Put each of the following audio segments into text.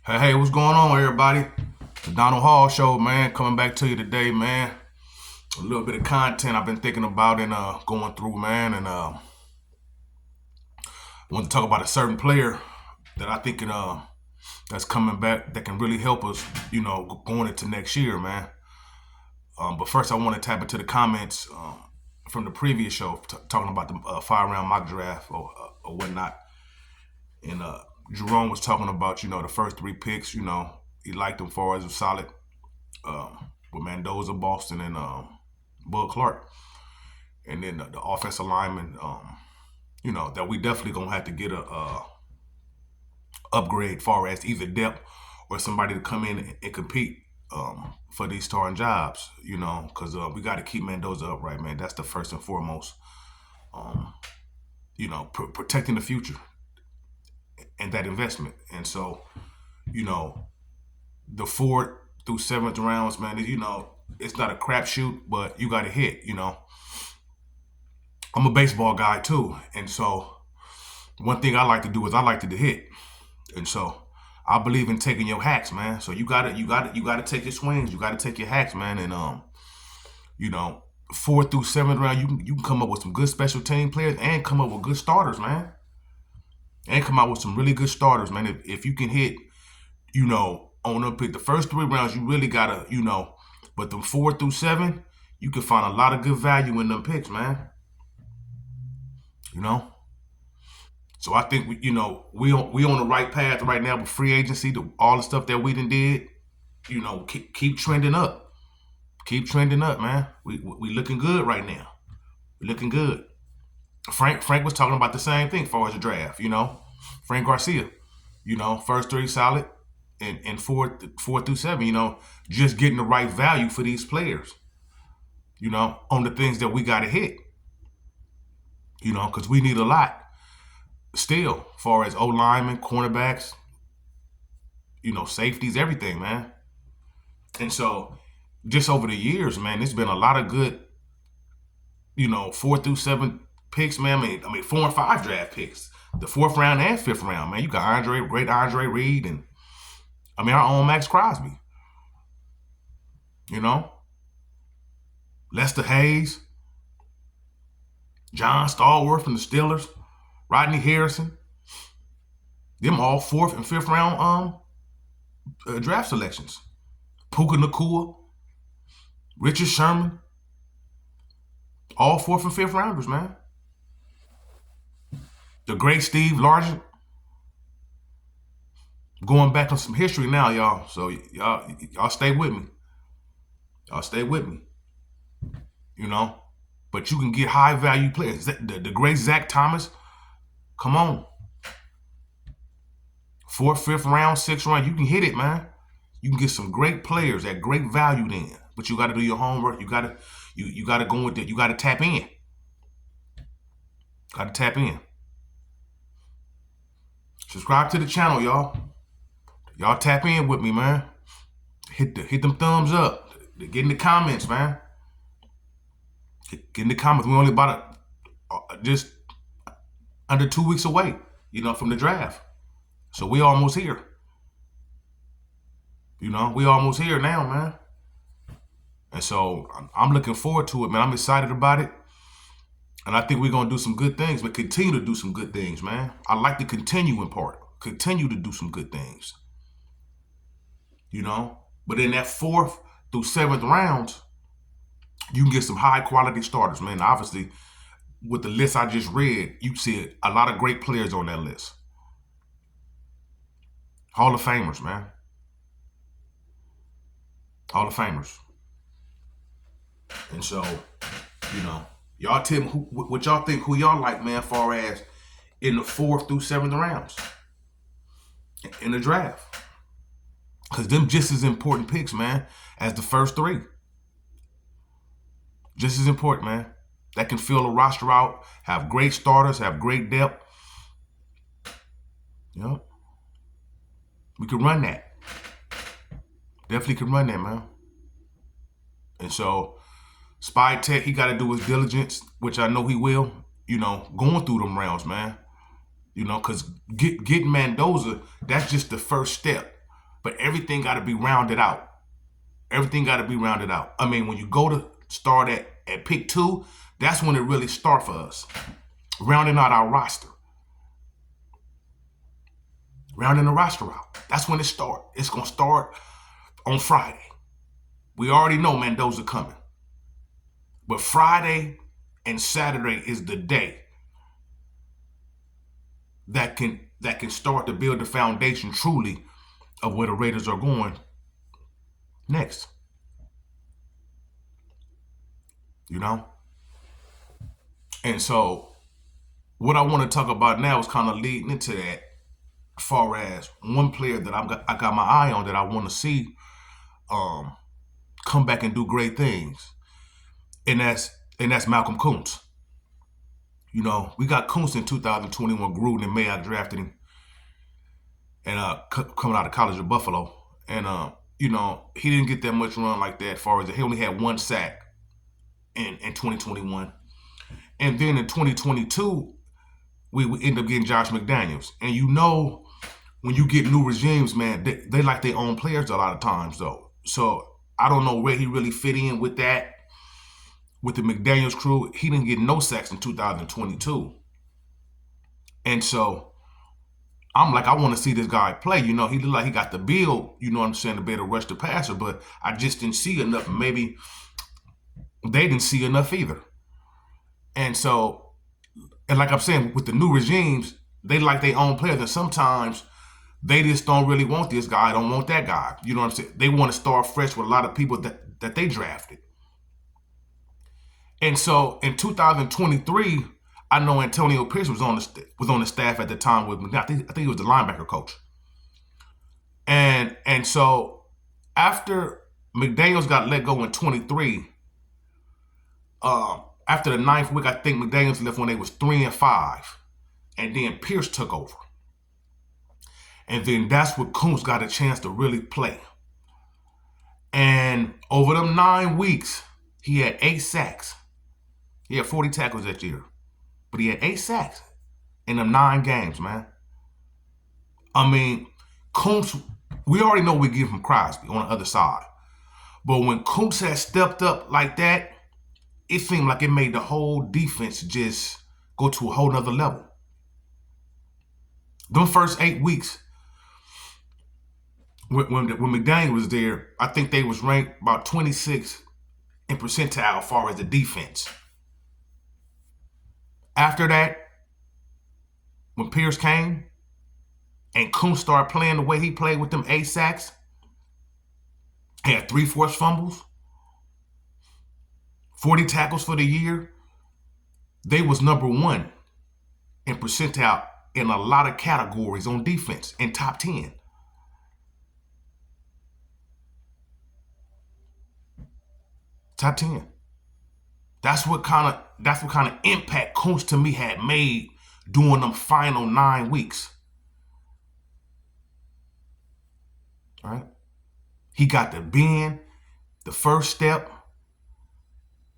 Hey, what's going on, everybody? The Donald Hall Show, man, coming back to you today, man. A little bit of content I've been thinking about and going through, man, and want to talk about a certain player that I think that's coming back that can really help us, going into next year, man. But first, I want to tap into the comments from the previous show talking about the 5-round mock draft or whatnot, and Jerome was talking about the first three picks. He liked them far as was solid. With Mendoza, Boston, and Bud Clark. And then the offensive lineman, that we definitely going to have to get a upgrade far as either depth or somebody to come in and compete for these starting jobs, because we got to keep Mendoza upright, man. That's the first and foremost, protecting the future and that investment. And so, the 4th through 7th rounds, man, it's not a crapshoot, but you got to hit, I'm a baseball guy too. And so one thing I like to do is I like to hit. And so I believe in taking your hacks, man. So you gotta take your swings. You gotta take your hacks, man. And 4th through 7th round, you can come up with some good special team players and come up with good starters, man. And come out with some really good starters, man. If you can hit, on them pick the first 3 rounds, you really gotta, but them 4 through 7, you can find a lot of good value in them picks, man. So I think we on the right path right now with free agency, all the stuff that we done did, keep trending up. Keep trending up, man. We looking good right now. We looking good. Frank was talking about the same thing as far as the draft, Frank Garcia, first 3 solid and 4 through 7, just getting the right value for these players, on the things that we got to hit, because we need a lot still, as far as O-linemen, cornerbacks, safeties, everything, man. And so just over the years, man, there's been a lot of good, 4 through 7 picks, man. I mean 4 and 5 draft picks, the 4th round and 5th round, man. You got great Andre Reed, and our own Max Crosby, Lester Hayes, John Stallworth from the Steelers, Rodney Harrison. Them all 4th and 5th round draft selections. Puka Nacua, Richard Sherman, all 4th and 5th rounders, man. The great Steve Largent. Going back on some history now, y'all. So y'all stay with me. Y'all stay with me. But you can get high value players. The great Zach Thomas. Come on. 4th, 5th round, 6th round. You can hit it, man. You can get some great players at great value then. But you got to do your homework. You got to go with it. You got to tap in. Got to tap in. Subscribe to the channel, y'all. Y'all tap in with me, man. Hit them thumbs up. Get in the comments, man. Get in the comments. We only about just under 2 weeks away, from the draft. So we almost here. We almost here now, man. And so I'm looking forward to it, man. I'm excited about it. And I think we're going to do some good things, but continue to do some good things, man. I like to continue in part. Continue to do some good things. But in that 4th through 7th rounds, you can get some high quality starters, man. Obviously, with the list I just read, you see a lot of great players on that list. Hall of Famers, man. Hall of Famers. And so, y'all tell me what y'all think, who y'all like, man, far as in the 4th through 7th rounds in the draft. Because them just as important picks, man, as the first 3. Just as important, man. That can fill a roster out, have great starters, have great depth. We can run that. Definitely can run that, man. And so, Spy Tech, he got to do his diligence, which I know he will, going through them rounds, man. Because getting Mendoza, that's just the first step. but everything got to be rounded out. Everything got to be rounded out. I mean, when you go to start at pick 2, that's when it really starts for us. Rounding out our roster. Rounding the roster out. That's when it starts. It's going to start on Friday. We already know Mendoza coming. But Friday and Saturday is the day that can start to build the foundation truly of where the Raiders are going next. You know? And so what I want to talk about now is kind of leading into that, as far as one player that I got my eye on that I want to see come back and do great things. And that's Malcolm Koonce. You know, we got Koonce in 2021. Gruden in May, I drafted him, and coming out of College of Buffalo, and you know, he didn't get that much run like that. As far as he only had 1 sack in 2021, and then in 2022, we ended up getting Josh McDaniels. And you know, when you get new regimes, man, they like their own players a lot of times, though. So I don't know where he really fit in with that. With the McDaniels crew, he didn't get no sacks in 2022. And so I'm like, I want to see this guy play. You know, he looked like he got the build, you know what I'm saying, to be able to rush the passer, but I just didn't see enough. Maybe they didn't see enough either. And so, and like I'm saying, with the new regimes, they like their own players. And sometimes they just don't really want this guy, don't want that guy. You know what I'm saying? They want to start fresh with a lot of people that they drafted. And so in 2023, I know Antonio Pierce was on the staff at the time with me. I think he was the linebacker coach. And so after McDaniels got let go in 23, after the 9th week, I think McDaniels left when they was 3-5, and then Pierce took over. And then that's when Koonce got a chance to really play. And over them 9 weeks, he had 8 sacks. He had 40 tackles that year. But he had 8 sacks in them 9 games, man. I mean, Koonce, we already know we give him Crosby on the other side. But when Koonce had stepped up like that, it seemed like it made the whole defense just go to a whole nother level. Them first 8 weeks, when McDaniel was there, I think they was ranked about 26 in percentile as far as the defense. After that, when Pierce came and Koonce started playing the way he played with them 8 sacks, he had 3 forced fumbles, 40 tackles for the year, they was number 1 in percentile in a lot of categories on defense, in top 10. Top 10. That's what kind of impact Koonce to me had made during them final 9 weeks. All right. He got the bend, the first step.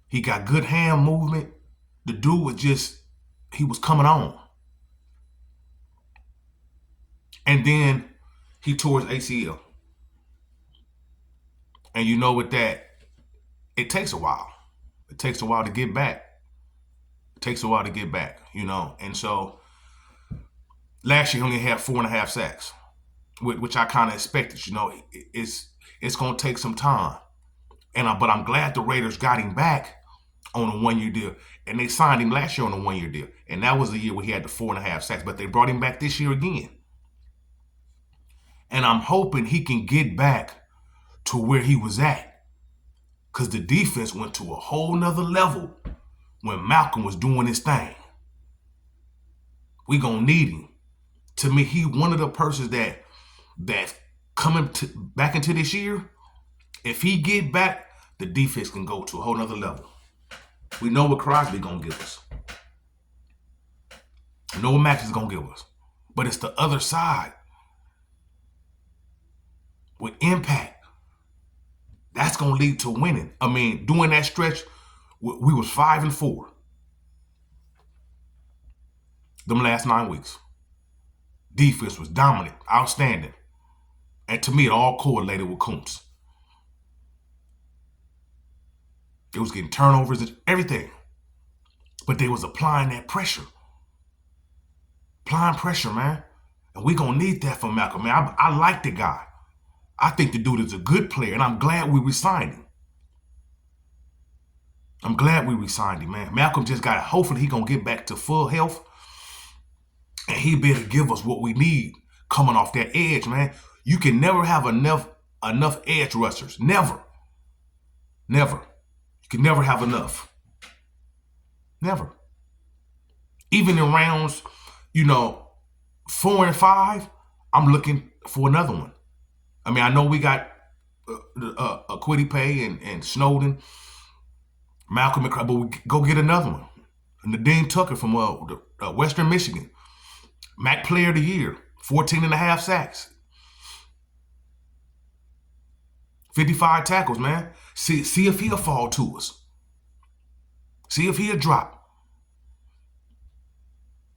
He got good hand movement. The dude was he was coming on. And then he tore his ACL. And you know with that, it takes a while. It takes a while to get back. It takes a while to get back, you know. And so last year he only had 4.5 sacks, which I kind of expected. You know, it's going to take some time. But I'm glad the Raiders got him back on a 1-year deal. And they signed him last year on a 1-year deal. And that was the year where he had the 4.5 sacks. But they brought him back this year again. And I'm hoping he can get back to where he was at. Because the defense went to a whole nother level when Malcolm was doing his thing. We gonna need him. To me, he one of the persons that coming back into this year, if he get back, the defense can go to a whole nother level. We know what Crosby gonna give us. We know what Max is gonna give us. But it's the other side. With impact. That's going to lead to winning. I mean, during that stretch, we was 5-4. Them last 9 weeks. Defense was dominant, outstanding. And to me, it all correlated with Koonce. It was getting turnovers and everything. But they was applying that pressure. Applying pressure, man. And we going to need that from Malcolm, man. I like the guy. I think the dude is a good player, and I'm glad we re-signed him. I'm glad we re-signed him, man. Malcolm just got it. Hopefully he going to get back to full health, and he'll be able to give us what we need coming off that edge, man. You can never have enough edge rushers. Never. Never. You can never have enough. Never. Even in rounds, 4 and 5, I'm looking for another one. I mean, I know we got Quiddy and Snowden, Malcolm McCray, but we go get another one. And Nadine Tucker from Western Michigan, MAC Player of the Year, 14.5 sacks, 55 tackles, man. See if he'll fall to us. See if he'll drop.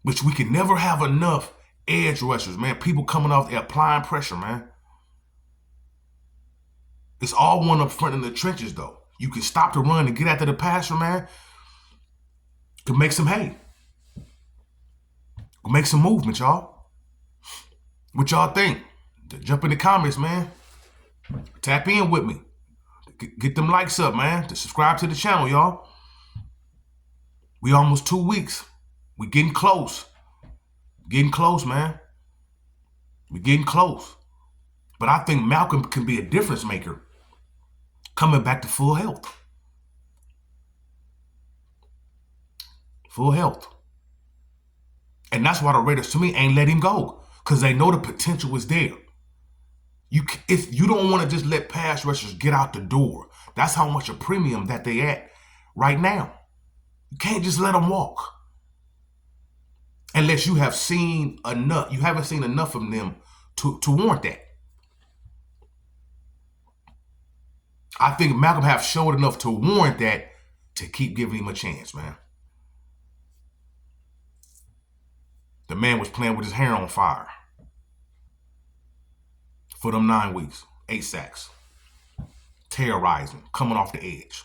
Which we can never have enough edge rushers, man. People coming off there applying pressure, man. It's all one up front in the trenches, though. You can stop the run and get after the passer, man. Can make some hay. Can make some movement, y'all. What y'all think? Jump in the comments, man. Tap in with me. Get them likes up, man. To subscribe to the channel, y'all. We almost 2 weeks. We getting close. Getting close, man. We getting close. But I think Malcolm can be a difference maker coming back to full health. Full health. And that's why the Raiders, to me, ain't let him go. Because they know the potential is there. If you don't want to just let pass rushers get out the door. That's how much a premium that they at right now. You can't just let them walk. Unless you have seen enough. You haven't seen enough of them to warrant that. I think Malcolm have showed enough to warrant that to keep giving him a chance, man. The man was playing with his hair on fire. For them 9 weeks, 8 sacks. Terrorizing, coming off the edge.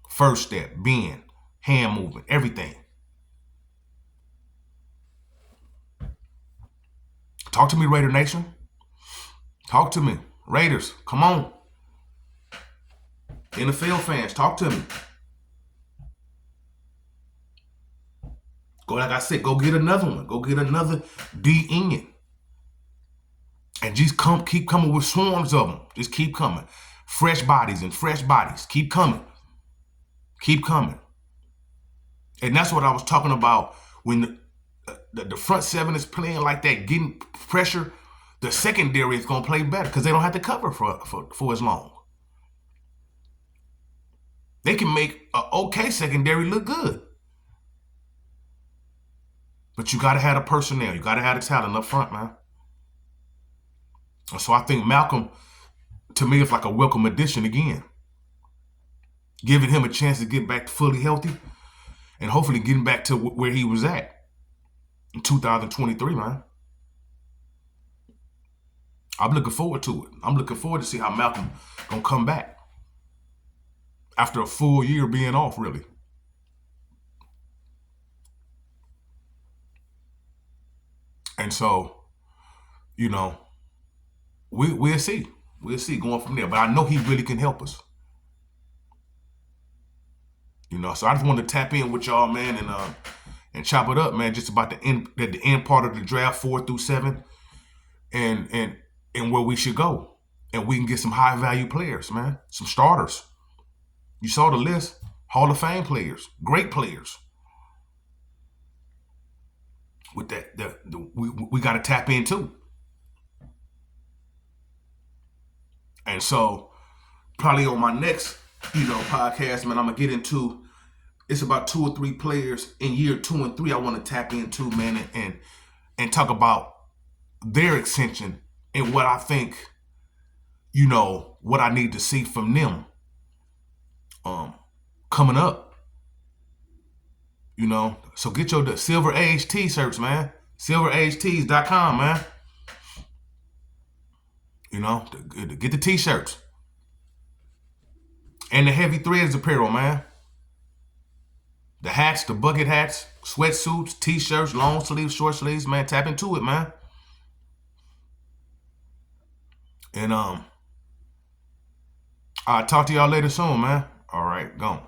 First step, bend, hand movement, everything. Talk to me, Raider Nation. Talk to me. Raiders, come on. NFL fans, talk to me. Go, like I said, go get another one. Go get another DN. And just keep coming with swarms of them. Just keep coming. Fresh bodies and fresh bodies. Keep coming. Keep coming. And that's what I was talking about when the front seven is playing like that, getting pressure. The secondary is going to play better because they don't have to cover for as long. They can make an okay secondary look good. But you got to have the personnel. You got to have the talent up front, man. And so I think Malcolm, to me, is like a welcome addition again. Giving him a chance to get back fully healthy and hopefully getting back to where he was at in 2023, man. I'm looking forward to it. I'm looking forward to see how Malcolm gonna come back after a full year being off, really. And so, we'll see. We'll see going from there. But I know he really can help us. So I just wanted to tap in with y'all, man, and chop it up, man, just about the end part of the draft, 4 through 7, and where we should go. And we can get some high value players, man. Some starters. You saw the list. Hall of Fame players. Great players. With that, we got to tap in too. And so probably on my next, podcast, man, I'm going to get into, it's about 2 or 3 players in year 2 and 3 I want to tap into, man, and talk about their extension and what I think, what I need to see from them coming up. So get your Silver Age t-shirts, man. SilverAgeTees.com, man. You know, get the t-shirts and the heavy threads apparel, man. The hats, the bucket hats, sweatsuits, t-shirts, long sleeves, short sleeves, man. Tap into it, man. And I'll talk to y'all later soon, man. All right, gone.